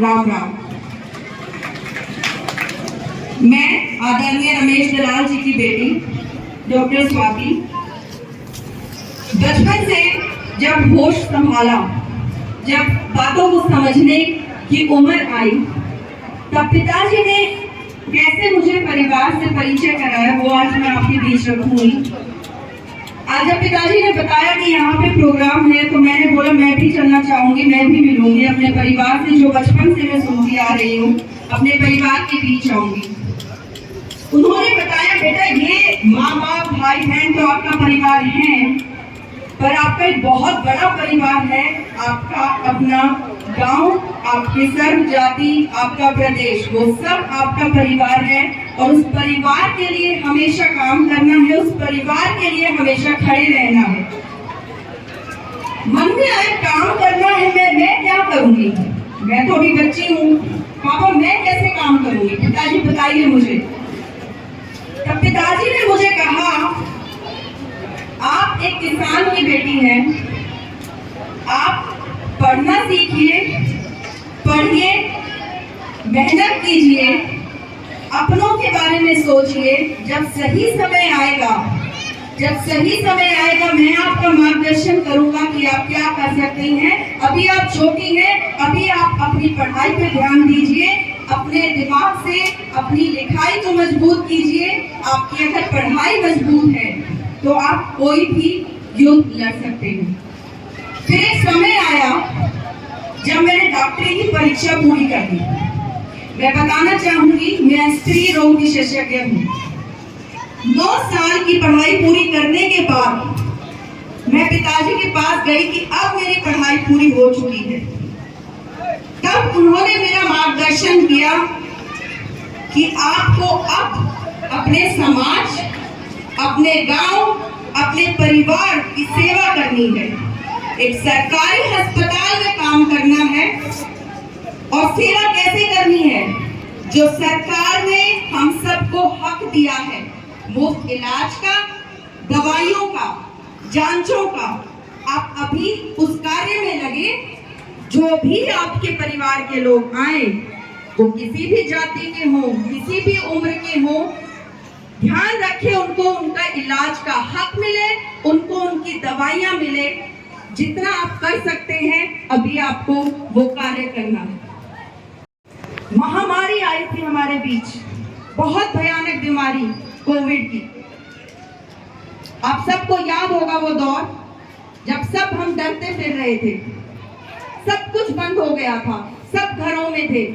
राम राम। मैं आदरणीय रमेश दलाल जी की बेटी डॉक्टर स्वाति, बचपन से जब होश संभाला, जब बातों को समझने की उम्र आई, तब पिताजी ने कैसे मुझे परिवार से परिचय कराया वो आज मैं आपके बीच रखूंगी। आज जब पिताजी ने बताया कि यहाँ पे प्रोग्राम है तो मैंने बोला मैं भी चलना चाहूंगी, मैं भी मिलूंगी अपने परिवार से जो बचपन से मैं सुनती आ रही हूँ, अपने परिवार के बीच आऊंगी। उन्होंने बताया बेटा ये माँ बाप भाई बहन तो आपका परिवार है, पर आपका एक बहुत बड़ा परिवार है, आपका अपना गांव, आपकी सर्व जाति, आपका प्रदेश, वो सब आपका परिवार है और उस परिवार के लिए हमेशा काम करना है, उस परिवार के लिए हमेशा खड़े रहना है। मन में आए काम करना है, मैं क्या करूंगी, मैं तो अभी बच्ची हूँ पापा, मैं कैसे काम करूंगी, पिताजी बताइए मुझे। तब पिताजी ने मुझे कहा आप एक किसान की बेटी हैं, आप पढ़ना सीखिए, पढ़िए, मेहनत कीजिए, अपनों के बारे में सोचिए, जब सही समय आएगा मैं आपका मार्गदर्शन करूंगा कि आप क्या कर सकती हैं। अभी आप छोटी हैं, अभी आप अपनी पढ़ाई पे ध्यान दीजिए, अपने दिमाग से अपनी लिखाई को मजबूत कीजिए। आपकी अगर पढ़ाई मजबूत है तो आप कोई भी युद्ध लड़ सकते हैं। फिर एक समय आया जब मैंने डॉक्टरी की परीक्षा पूरी कर दी। मैं बताना चाहूंगी मैं स्त्री रोग विशेषज्ञ हूँ। 9 साल की पढ़ाई पूरी करने के बाद मैं पिताजी के पास गई कि अब मेरी पढ़ाई पूरी हो चुकी है। तब उन्होंने मेरा मार्गदर्शन किया कि आपको अब अपने समाज, अपने गांव, अपने परिवार की सेवा करनी है। एक सरकारी अस्पताल में काम करना है और सेवा कैसे करनी है, जो सरकार ने हम सबको हक दिया है, मुफ्त इलाज का, दवाइयों का, जांचों का, आप अभी उस कार्य में लगे। जो भी आपके परिवार के लोग आए, वो किसी भी जाति के हों, किसी भी उम्र के हों, ध्यान रखें उनको उनका इलाज का हक मिले, उनको उनकी दवाइयां मिले। जितना आप कर सकते हैं अभी आपको वो कार्य करना है। महामारी आई थी हमारे बीच, बहुत भयानक बीमारी कोविड की। आप सबको याद होगा वो दौर जब सब हम डरते फिर रहे थे, सब कुछ बंद हो गया था, सब घरों में थे।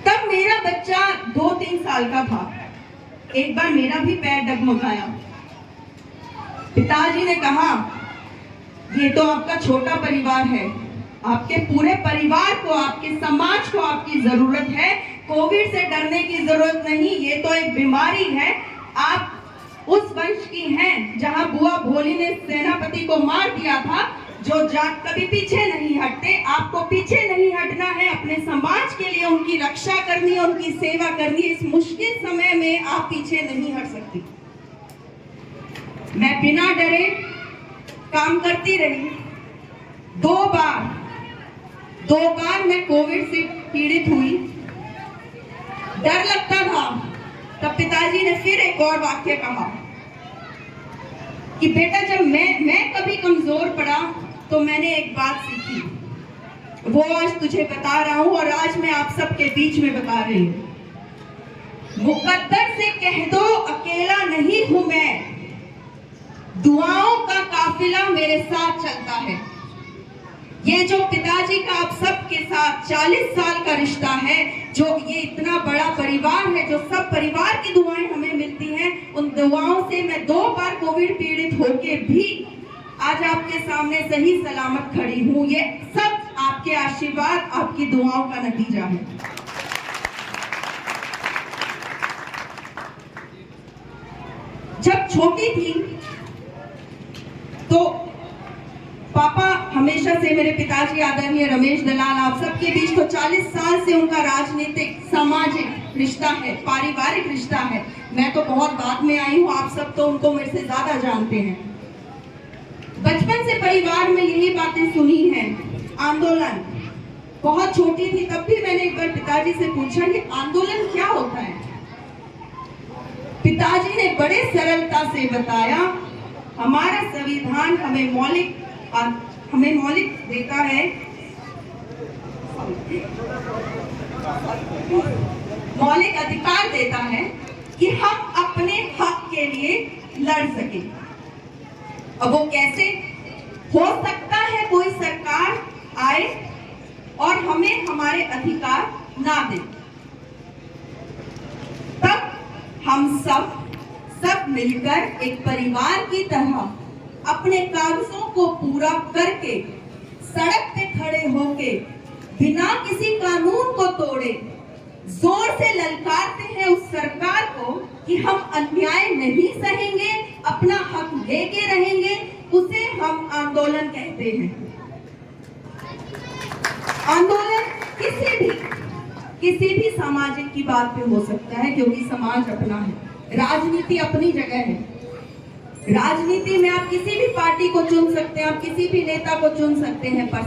तब मेरा बच्चा 2-3 साल का था। एक बार मेरा भी पैर डगमगाया। पिताजी ने कहा, ये तो आपका छोटा परिवार है, आपके पूरे परिवार को, आपके समाज को आपकी जरूरत है। कोविड से डरने की जरूरत नहीं, ये तो एक बीमारी है। आप उस वंश की हैं जहां बुआ भोली ने सेनापति को मार दिया था, जो कभी पीछे नहीं हटते। आपको पीछे नहीं हटना है, अपने समाज के लिए उनकी रक्षा करनी है, उनकी सेवा करनी है। इस मुश्किल समय में आप पीछे नहीं हट सकती। मैं बिना डरे काम करती रही। दो बार मैं कोविड से पीड़ित हुई। डर लगता था। तब पिताजी ने फिर एक और वाक्य कहा कि बेटा, जब मैं कभी कमजोर पड़ा तो मैंने एक बात सीखी, वो आज तुझे बता रहा हूं और आज मैं आप सबके बीच में बता रही हूं। मुकद्दर से कह दो अकेला नहीं हूं मैं, दुआओं का काफिला मेरे साथ चलता है। ये जो पिताजी का आप सबके साथ 40 साल का रिश्ता है, जो ये इतना बड़ा परिवार है, जो सब परिवार की दुआएं हमें मिलती हैं, उन दुआओं से मैं 2 बार कोविड पीड़ित होके भी आज आपके सामने सही सलामत खड़ी हूं। ये सब आपके आशीर्वाद, आपकी दुआओं का नतीजा है। जब छोटी थी तो पापा हमेशा से, मेरे पिताजी आदरणीय रमेश दलाल, आप सबके बीच तो 40 साल से उनका राजनीतिक सामाजिक रिश्ता है, पारिवारिक रिश्ता है। मैं तो बहुत बाद में आई हूँ, आप सब तो उनको मेरे से ज्यादा जानते हैं। बचपन से परिवार में यही बातें सुनी हैं। आंदोलन, बहुत छोटी थी तब भी मैंने एक बार पिताजी से पूछा, ये आंदोलन क्या होता है? पिताजी ने बड़े सरलता से बताया, हमारा संविधान हमें मौलिक देता है, मौलिक अधिकार देता है कि हम अपने हक के लिए लड़ सके। अब वो कैसे हो सकता है? कोई सरकार आए और हमें हमारे अधिकार ना दे, तब हम सब मिलकर एक परिवार की तरह अपने कागजों को पूरा करके सड़क पे खड़े होके बिना किसी कानून को तोड़े जोर से ललकारते हैं उस सरकार को कि हम अन्याय नहीं सहेंगे, अपना हक लेके रहेंगे। उसे हम आंदोलन कहते हैं। आंदोलन किसी भी सामाजिक की बात पे हो सकता है, क्योंकि समाज अपना है, राजनीति अपनी जगह है। राजनीति में आप किसी भी पार्टी को चुन सकते हैं, आप किसी भी नेता को चुन सकते हैं, पर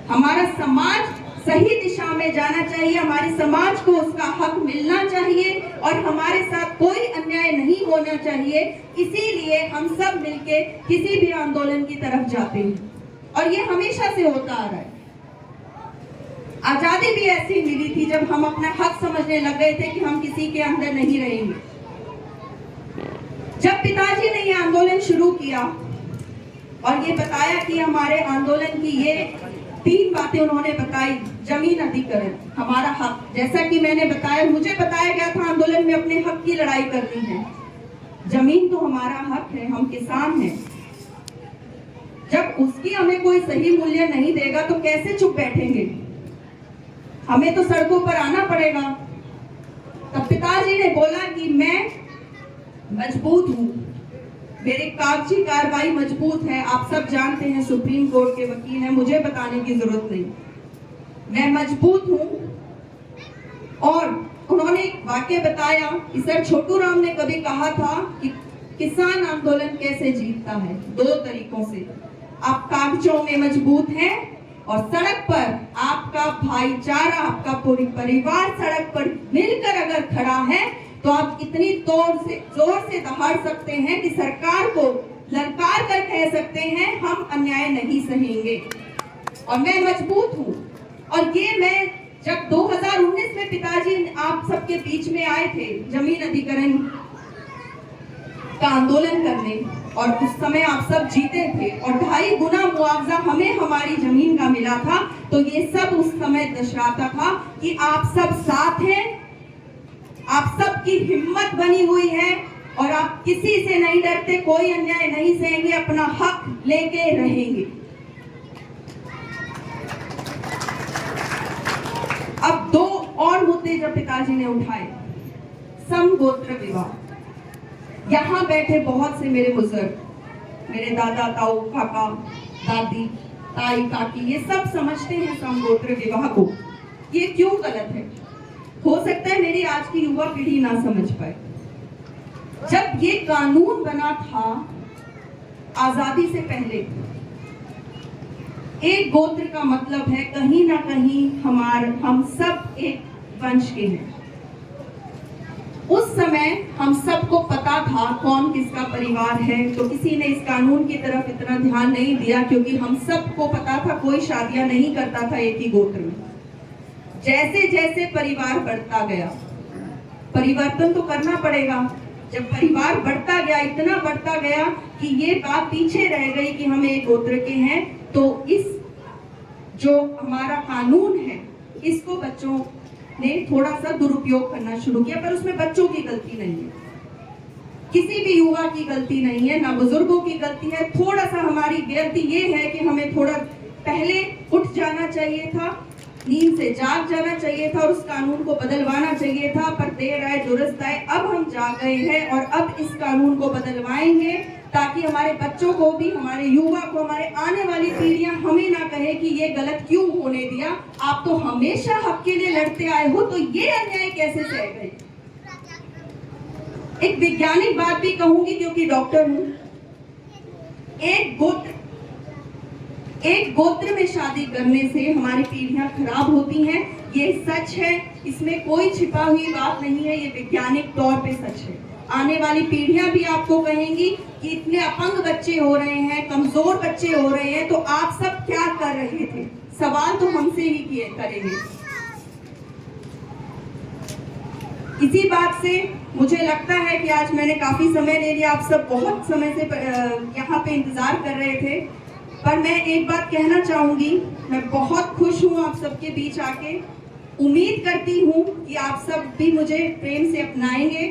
हमारा समाज सही दिशा में जाना चाहिए। हमारे समाज को उसका हक मिलना चाहिए और हमारे साथ कोई अन्याय नहीं होना चाहिए। इसीलिए हम सब मिलके किसी भी आंदोलन की तरफ जाते हैं और ये हमेशा से होता आ रहा है। आजादी भी ऐसी मिली थी जब हम अपना हक समझने लग गए थे कि हम किसी के अंदर नहीं रहेंगे। जब पिताजी ने ये आंदोलन शुरू किया और ये बताया कि हमारे आंदोलन की ये 3 बातें उन्होंने बताई, जमीन अधिग्रहण, हमारा हक, जैसा कि मैंने बताया, मुझे बताया गया था आंदोलन में अपने हक की लड़ाई करनी है। जमीन तो हमारा हक है, हम किसान हैं। जब उसकी हमें कोई सही मूल्य नहीं देगा तो कैसे चुप बैठेंगे? हमें तो सड़कों पर आना पड़ेगा। तब पिताजी ने बोला कि मैं मजबूत हूँ, मेरी कागजी कार्रवाई मजबूत है। आप सब जानते हैं, सुप्रीम कोर्ट के वकील हैं, मुझे बताने की जरूरत नहीं, मैं मजबूत हूँ। और उन्होंने एक वाक्य बताया कि सर छोटू राम ने कभी कहा था कि किसान आंदोलन कैसे जीतता है, 2 तरीकों से। आप कागजों में मजबूत हैं और सड़क पर आपका भाईचारा, आपका पूरी परिवार सड़क पर मिलकर अगर खड़ा है तो आप इतनी जोर से दहाड़ सकते हैं कि सरकार को ललकार कर कह सकते हैं, हम अन्याय नहीं सहेंगे। और मैं मजबूत हूँ। और ये मैं जब 2019 में पिताजी आप सबके बीच में आए थे जमीन अधिग्रहण का आंदोलन करने, और उस समय आप सब जीते थे और 2.5 गुना मुआवजा हमें हमारी जमीन का मिला था, तो ये सब उस समय दर्शाता था कि आप सब साथ हैं, आप सब की हिम्मत बनी हुई है, और आप किसी से नहीं डरते, कोई अन्याय नहीं सहेंगे, अपना हक लेके रहेंगे। अब दो और मुद्दे जब पिताजी ने उठाए, समगोत्र विवाह। यहां बैठे बहुत से मेरे बुजुर्ग, मेरे दादा, ताऊ, काका, दादी, ताई, काकी, ये सब समझते हैं समगोत्र विवाह को। ये क्यों गलत है? हो सकता है मेरी आज की युवा पीढ़ी ना समझ पाए। जब ये कानून बना था आजादी से पहले, एक गोत्र का मतलब है कहीं ना कहीं हम सब एक वंश के हैं। उस समय हम सबको पता था कौन किसका परिवार है, तो किसी ने इस कानून की तरफ इतना ध्यान नहीं दिया, क्योंकि हम सबको पता था कोई शादियां नहीं करता था एक ही गोत्र में। जैसे जैसे परिवार बढ़ता गया, परिवर्तन तो करना पड़ेगा। जब परिवार बढ़ता गया, इतना बढ़ता गया कि ये बात पीछे रह गई कि हम एक गोत्र के हैं, तो इस जो हमारा कानून है इसको बच्चों ने थोड़ा सा दुरुपयोग करना शुरू किया। पर उसमें बच्चों की गलती नहीं है, किसी भी युवा की गलती नहीं है, ना बुजुर्गों की गलती है। थोड़ा सा हमारी गलती ये है कि हमें थोड़ा पहले उठ जाना चाहिए था, नींद से जाग जाना चाहिए था और उस कानून को बदलवाना चाहिए था। पर देर आए दुरुस्त आए, अब हम जाग गए हैं और अब इस कानून को बदलवाएंगे, ताकि हमारे बच्चों को भी, हमारे युवा को, हमारे आने वाली पीढ़ियां हमें ना कहे कि ये गलत क्यों होने दिया, आप तो हमेशा हक के लिए लड़ते आए हो, तो ये अन्याय कैसे सह गए। एक वैज्ञानिक बात भी कहूंगी क्योंकि डॉक्टर हूं। एक गोत्र में शादी करने से हमारी पीढ़ियां खराब होती हैं, ये सच है, इसमें कोई छिपा हुई बात नहीं है, ये वैज्ञानिक तौर पे सच है। आने वाली पीढ़ियां भी आपको कहेंगी कि इतने अपंग बच्चे हो रहे हैं, कमजोर बच्चे हो रहे हैं, तो आप सब क्या कर रहे थे? सवाल तो हमसे ही करेंगे। इसी बात से मुझे लगता है कि आज मैंने काफी समय ले लिया, आप सब बहुत समय से यहाँ पे इंतजार कर रहे थे, पर मैं एक बात कहना चाहूंगी, मैं बहुत खुश हूँ आप सबके बीच आके। उम्मीद करती हूँ कि आप सब भी मुझे प्रेम से अपनाएंगे,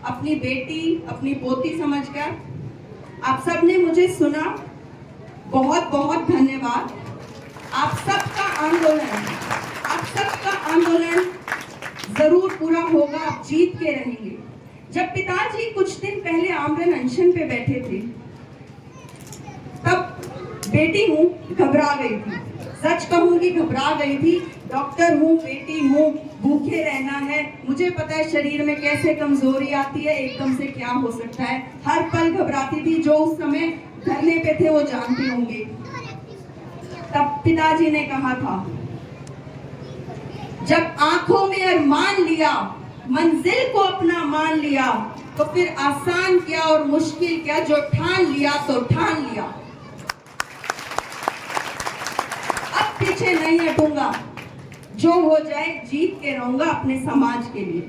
अपनी बेटी, अपनी पोती समझकर। आप सब ने मुझे सुना, बहुत बहुत धन्यवाद। आप सबका आंदोलन जरूर पूरा होगा, आप जीत के रहेंगे। जब पिताजी कुछ दिन पहले आमरण अनशन पे बैठे थे, तब बेटी हूँ, घबरा गई थी, सच कहूंगी घबरा गई थी। डॉक्टर हूँ, बेटी हूँ, भूखे रहना है, मुझे पता है शरीर में कैसे कमजोरी आती है, एकदम से क्या हो सकता है, हर पल घबराती थी। जो उस समय धरने पे थे वो जानते होंगे। तब पिताजी ने कहा था, जब आंखों में अरमान लिया, मंजिल को अपना मान लिया, तो फिर आसान क्या और मुश्किल क्या, जो ठान लिया तो ठान लिया। अब पीछे नहीं हटूंगा, जो हो जाए जीत के रहूंगा अपने समाज के लिए।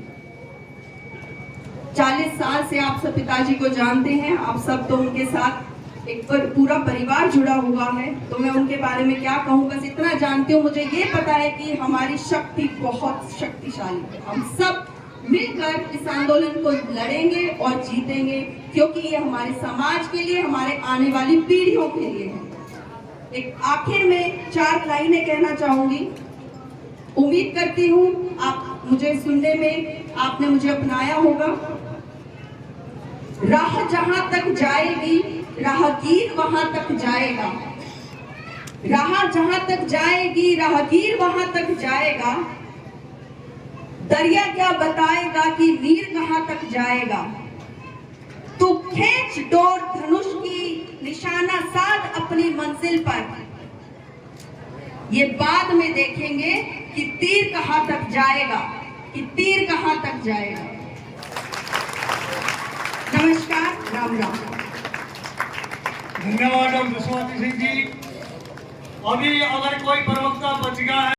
40 साल से आप सब पिताजी को जानते हैं, आप सब तो उनके साथ एक पूरा परिवार जुड़ा हुआ है, तो मैं उनके बारे में क्या कहूँ, बस इतना जानती हूँ, मुझे ये पता है कि हमारी शक्ति बहुत शक्तिशाली है। हम सब मिलकर इस आंदोलन को लड़ेंगे और जीतेंगे, क्योंकि ये हमारे समाज के लिए, हमारे आने वाली पीढ़ियों के लिए है। एक आखिर में 4 लाइनें कहना चाहूंगी। उम्मीद करती हूँ आप मुझे सुनने में, आपने मुझे अपनाया होगा। राह जहां तक जाएगी, राहगीर वहां तक जाएगा। राह जहां तक जाएगी, राहगीर वहां तक जाएगा। दरिया क्या बताएगा कि वीर कहां तक जाएगा। तू खींच डोर धनुष की, निशाना साध अपनी मंजिल पर। ये बाद में देखेंगे कि तीर कहां तक जाएगा, कि तीर कहां तक जाएगा। नमस्कार, राम राम। धन्यवाद डॉक्टर स्वाति सिंह जी। अभी अगर कोई प्रवक्ता बच गया है